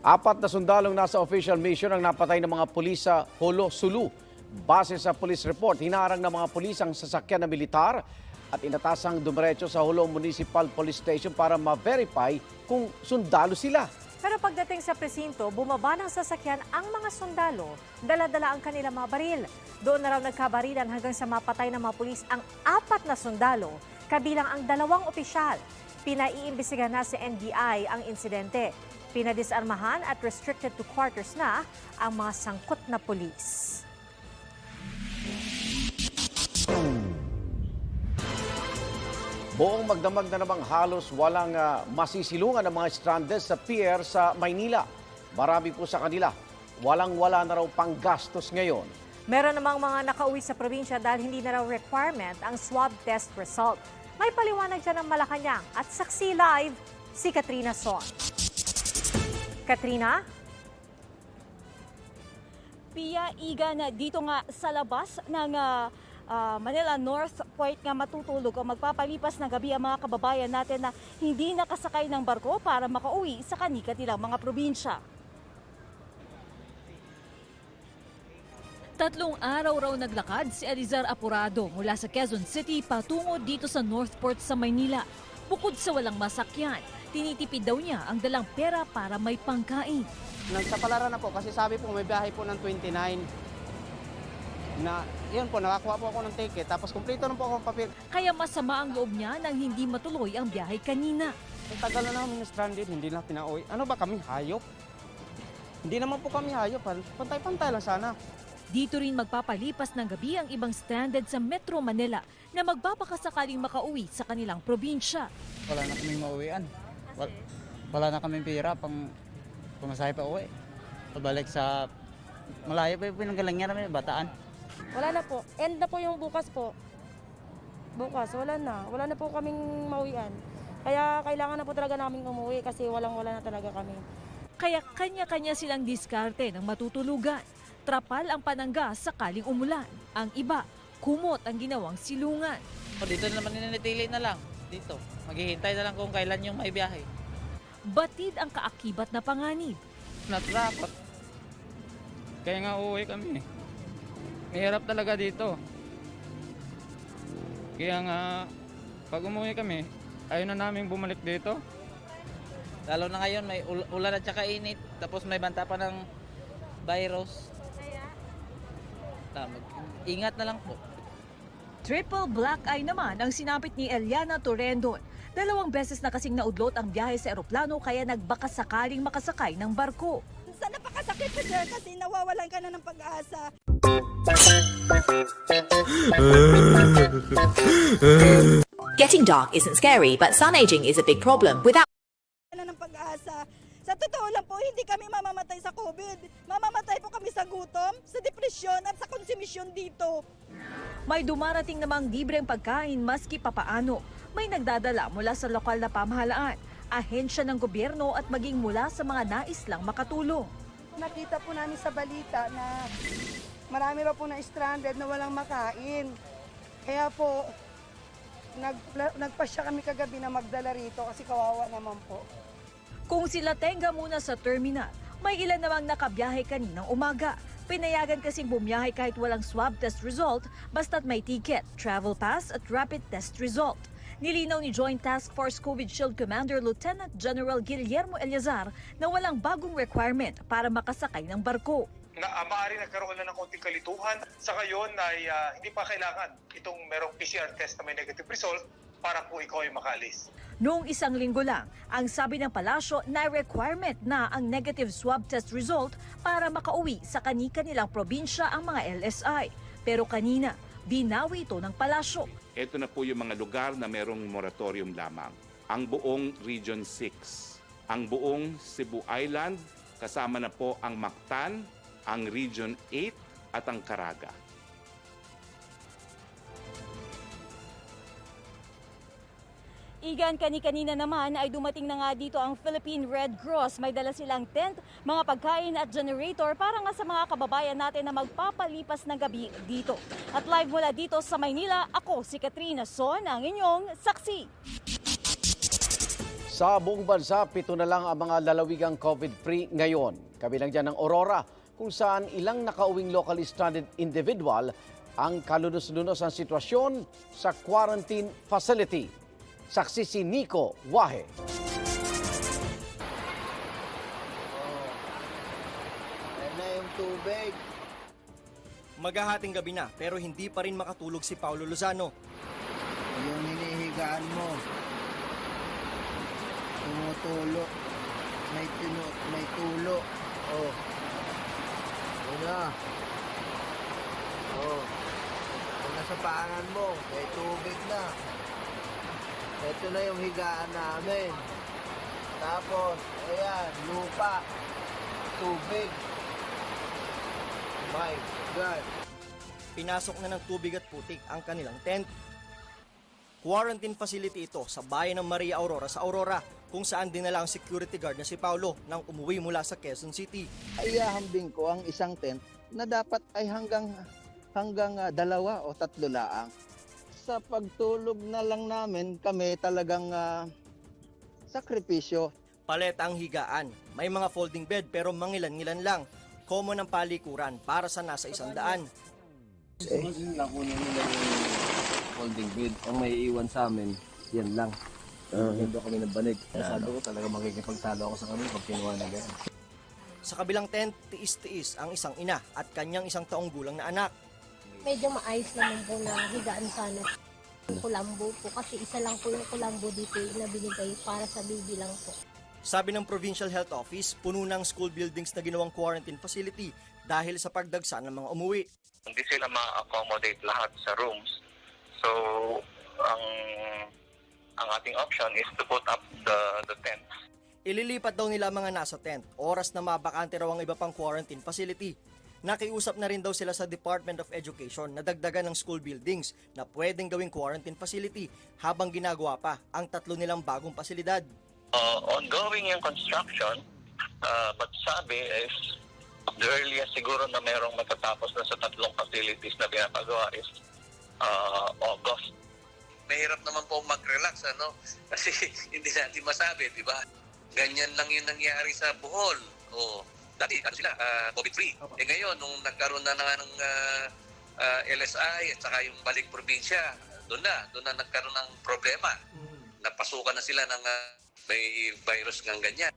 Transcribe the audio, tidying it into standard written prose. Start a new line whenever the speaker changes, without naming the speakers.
Apat na sundalong nasa official mission ang napatay ng mga pulis sa Holo, Sulu. Base sa police report, hinarang ng mga pulis ang sasakyan na militar at inatasang dumiretso sa Holo Municipal Police Station para ma-verify kung sundalo sila.
Pero pagdating sa presinto, bumaba ng sasakyan ang mga sundalo. Dala-dala ang kanilang mga baril. Doon na raw nagkabarilan hanggang sa mapatay ng mga pulis ang apat na sundalo, kabilang ang 2 opisyal. Pinaiimbestigahan na sa NBI ang insidente. Pinadisarmahan at restricted to quarters na ang mga sangkot na pulis.
Buong magdamag na namang halos walang masisilungan ng mga stranded sa pier sa Maynila. Marami po sa kanila. Walang-wala na raw panggastos ngayon.
Meron namang mga nakauwi sa probinsya dahil hindi na raw requirement ang swab test result. May paliwanag dyan ng Malacanang at saksi live si Katrina Son. Katrina?
Pia, Igan, dito nga sa labas ng Manila North Point nga matutulog o magpapalipas ng gabi ang mga kababayan natin na hindi nakasakay ng barko para makauwi sa kani-kanilang mga probinsya.
3 araw raw naglakad si Elizar Apurado mula sa Quezon City patungo dito sa North Port sa Maynila. Bukod sa walang masakyan, tinitipid daw niya ang dalang pera para may pangkain.
Nagpapalaran na po kasi sabi po may biyahe po ng 29 na yun po, nakakuha po ako ng ticket tapos kumpleto na po ako ng papel.
Kaya masama ang loob niya nang hindi matuloy ang biyahe kanina.
Ang tagal na namin na stranded, hindi na pinauwi. Ano ba kami, hayop? Hindi naman po kami hayop, pantay-pantay lang sana.
Dito rin magpapalipas ng gabi ang ibang stranded sa Metro Manila na magbabakasakaling makauwi sa kanilang probinsya.
Wala na kaming mauwian. Wala na kaming pera pang pumasahe pa uwi. Pabalik sa malayo pa yung pinanggalingan namin, Bataan.
Wala na po. End na po yung bukas po. Bukas, wala na. Wala na po kaming mauwian. Kaya kailangan na po talaga namin umuwi kasi walang-wala na talaga kami.
Kaya kanya-kanya silang diskarte ng matutulugan. Trapal ang panangga sakaling umulan. Ang iba, kumot ang ginawang silungan.
Dito naman ninitili na lang. Dito. Maghihintay na lang kung kailan yung may biyahe.
Batid ang kaakibat na panganib.
Natakot. Kaya nga uuwi kami. Mahirap talaga dito. Kaya nga, pag umuwi kami, ayaw na namin bumalik dito.
Lalo na ngayon, may ulan at saka init. Tapos may banta pa ng virus. Ingat na lang po.
Triple black eye naman ang sinapit ni Eliana Torrendon. 2 beses na kasing naudlot ang biyahe sa eroplano kaya nagbakasakaling makasakay ng barko.
Sana napakasakit pa sir kasi nawawalan ka na ng pag-asa.
Getting dark isn't scary, but sun aging is a big problem. Without
Ng pag-asa. Sa totoo lang po, hindi kami mamamatay sa COVID. Mamamatay po kami sa gutom, sa depresyon at sa konsumisyon dito.
May dumarating namang libreng pagkain maski papaano. May nagdadala mula sa lokal na pamahalaan, ahensya ng gobyerno at maging mula sa mga nais lang makatulong.
Nakita po namin sa balita na marami raw po na stranded na walang makain. Kaya po, nagpasya kami kagabi na magdala rito kasi kawawa naman po.
Kung sila tenga muna sa terminal, may ilan namang nakabiyahe kaninang umaga. Pinayagan kasing bumiyahe kahit walang swab test result, basta't may ticket, travel pass at rapid test result. Nilinaw ni Joint Task Force COVID Shield Commander Lieutenant General Guillermo Eliazar na walang bagong requirement para makasakay ng barko.
Maaari nagkaroon na ng konting kalituhan. Sa ngayon ay hindi pa kailangan itong merong PCR test na may negative result para po ikaw ay makalis.
Noong 1 linggo lang, ang sabi ng palasyo na requirement na ang negative swab test result para makauwi sa kani-kanilang probinsya ang mga LSI. Pero kanina, binawi ito ng palasyo.
Ito na po yung mga lugar na merong moratorium lamang. Ang buong Region 6, ang buong Cebu Island, kasama na po ang Mactan, ang Region 8 at ang Caraga.
Igan, kani-kanina naman ay dumating na nga dito ang Philippine Red Cross. May dala silang tent, mga pagkain at generator para nga sa mga kababayan natin na magpapalipas ng gabi dito. At live mula dito sa Maynila, ako si Katrina Son, ang inyong saksi.
Sa buong bansa, 7 na lang ang mga lalawigang COVID-free ngayon. Kabilang dyan ang Aurora, kung saan ilang nakauwing locally stranded individual ang kalunos-lunos ang sitwasyon sa quarantine facility. Saksi si Nico Wahe.
Na yung tubig.
Maghahating gabi na pero hindi pa rin makatulog si Paulo Lozano.
Yung hinihigaan mo. Tumutulo. May tulo. Oh. Yun na. Oh. Kung nasa paanan mo, may tubig na. Ito na yung higaan namin. Tapos, ayan, lupa. Tubig. My God.
Pinasok na ng tubig at putik ang kanilang tent. Quarantine facility ito sa bayan ng Maria Aurora sa Aurora, kung saan dinala ang security guard na si Paulo nang umuwi mula sa Quezon City.
Ayahambing ko ang isang tent na dapat ay hanggang 2 o 3 laang. Sa pagtulog na lang namin kami talagang sakripisyo.
Paleta ang higaan. May mga folding bed pero mangilan-ngilan lang. Common ang palikuran para sa nasa 100.
Nakunin nila yung folding bed. Ang may iwan sa amin, yan lang. Hindi kami nabanig. Sabi ko talaga makikipagsalo ako sa kami pag kinuha na ganyan.
Sa kabilang tent, tiis-tiis ang isang ina at kanyang 1 taong gulang na anak.
Medyo maayos naman po na higaan sana. Kulambo po kasi isa lang po yung kulambo dito na binigay para sa baby lang po.
Sabi ng Provincial Health Office, puno ng school buildings na ginawang quarantine facility dahil sa pagdagsa ng mga umuwi.
Hindi sila ma-accommodate lahat sa rooms. So, ang ating option is to put up the tents.
Ililipat daw nila mga nasa tent. Oras na mabakante raw ang iba pang quarantine facility. Nakiusap na rin daw sila sa Department of Education na dagdagan ng school buildings na pwedeng gawing quarantine facility habang ginagawa pa ang 3 nilang bagong pasilidad.
Ongoing yung construction, but sabi is the earliest siguro na merong matatapos na sa 3 facilities na pinapagawa is August.
Mahirap naman po mag-relax, ano? Kasi hindi natin masabi, di ba? Ganyan lang yung nangyari sa Bohol. Dati sila, COVID-free. Ngayon, nung nagkaroon na ng LSI at saka yung balik probinsya, doon na nagkaroon ng problema. Napasukan na sila ng may virus ng ganyan.